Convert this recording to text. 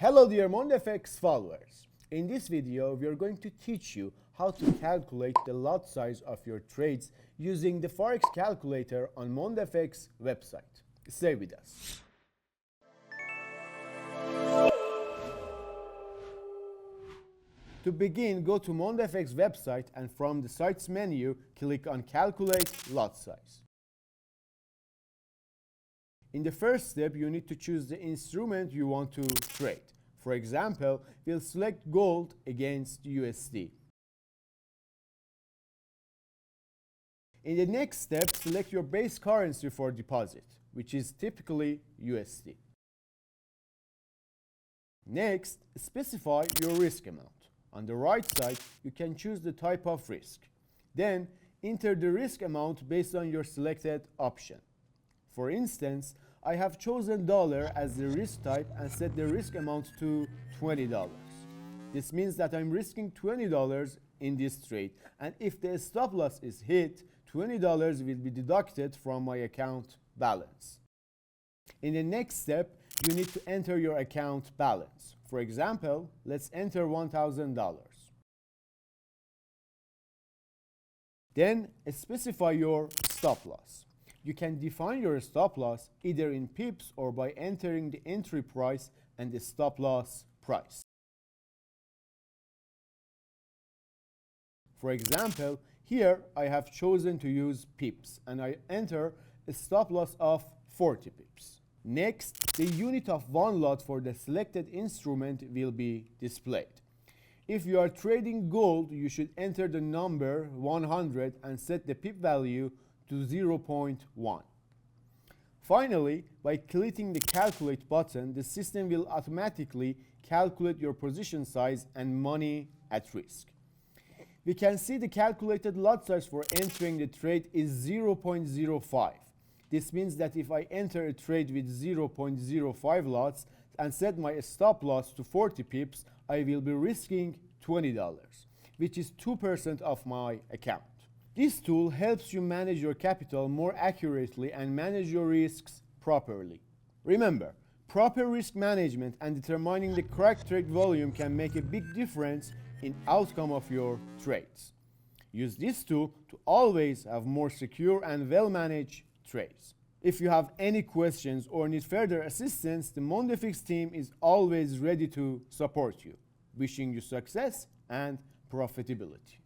Hello dear MondFx followers. In this video, we are going to teach you how to calculate the lot size of your trades using the Forex calculator on MondFx website. Stay with us. To begin, go to MondFx website and from the Sites menu, click on Calculate Lot Size. In the first step, you need to choose the instrument you want to trade. For example, we'll select gold against USD. In the next step, select your base currency for deposit, which is typically USD. Next, specify your risk amount. On the right side, you can choose the type of risk. Then, enter the risk amount based on your selected option. For instance, I have chosen dollar as the risk type and set the risk amount to $20. This means that I'm risking $20 in this trade, and if the stop loss is hit, $20 will be deducted from my account balance. In the next step, you need to enter your account balance. For example, let's enter $1,000. Then specify your stop loss. You can define your stop loss either in pips or by entering the entry price and the stop loss price. For example, here I have chosen to use pips and I enter a stop loss of 40 pips. Next, the unit of one lot for the selected instrument will be displayed. If you are trading gold, you should enter the number 100 and set the pip value to 0.1. Finally, by clicking the calculate button, the system will automatically calculate your position size and money at risk. We can see the calculated lot size for entering the trade is 0.05. This means that if I enter a trade with 0.05 lots and set my stop loss to 40 pips, I will be risking $20, which is 2% of my account. This tool helps you manage your capital more accurately and manage your risks properly. Remember, proper risk management and determining the correct trade volume can make a big difference in outcome of your trades. Use this tool to always have more secure and well-managed trades. If you have any questions or need further assistance, the MondFx team is always ready to support you. Wishing you success and profitability.